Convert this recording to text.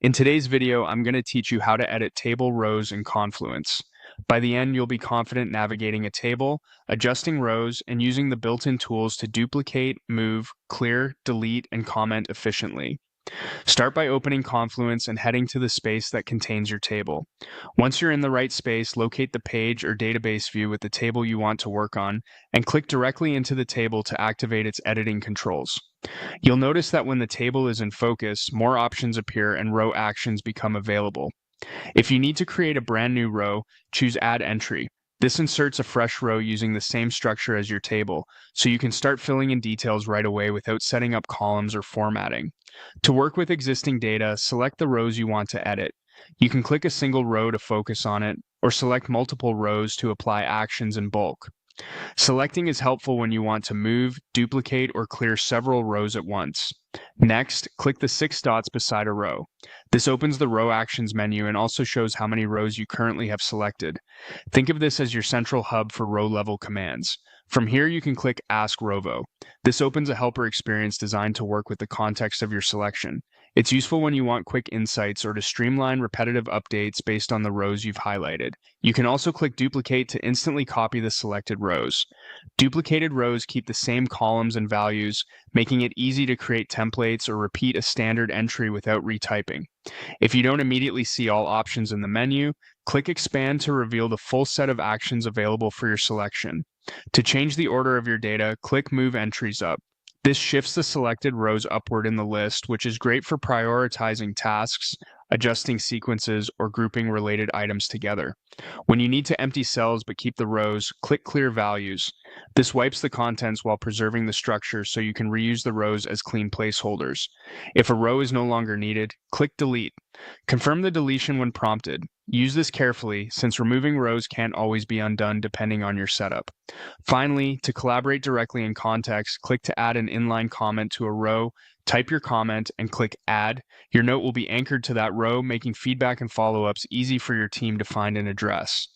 In today's video, I'm going to teach you how to edit table rows in Confluence. By the end, you'll be confident navigating a table, adjusting rows, and using the built-in tools to duplicate, move, clear, delete, and comment efficiently. Start by opening Confluence and heading to the space that contains your table. Once you're in the right space, locate the page or database view with the table you want to work on, and click directly into the table to activate its editing controls. You'll notice that when the table is in focus, more options appear and row actions become available. If you need to create a brand new row, choose Add Entry. This inserts a fresh row using the same structure as your table, so you can start filling in details right away without setting up columns or formatting. To work with existing data, select the rows you want to edit. You can click a single row to focus on it, or select multiple rows to apply actions in bulk. Selecting is helpful when you want to move, duplicate, or clear several rows at once. Next, click the 6 dots beside a row. This opens the Row Actions menu and also shows how many rows you currently have selected. Think of this as your central hub for row-level commands. From here, you can click Ask Rovo. This opens a helper experience designed to work with the context of your selection. It's useful when you want quick insights or to streamline repetitive updates based on the rows you've highlighted. You can also click Duplicate to instantly copy the selected rows. Duplicated rows keep the same columns and values, making it easy to create templates or repeat a standard entry without retyping. If you don't immediately see all options in the menu, click Expand to reveal the full set of actions available for your selection. To change the order of your data, click Move Entries Up. This shifts the selected rows upward in the list, which is great for prioritizing tasks, adjusting sequences, or grouping related items together. When you need to empty cells but keep the rows, click Clear Values. This wipes the contents while preserving the structure so you can reuse the rows as clean placeholders. If a row is no longer needed, click Delete. Confirm the deletion when prompted. Use this carefully, since removing rows can't always be undone depending on your setup. Finally, to collaborate directly in context, click to add an inline comment to a row, type your comment, and click Add. Your note will be anchored to that row, making feedback and follow-ups easy for your team to find and address.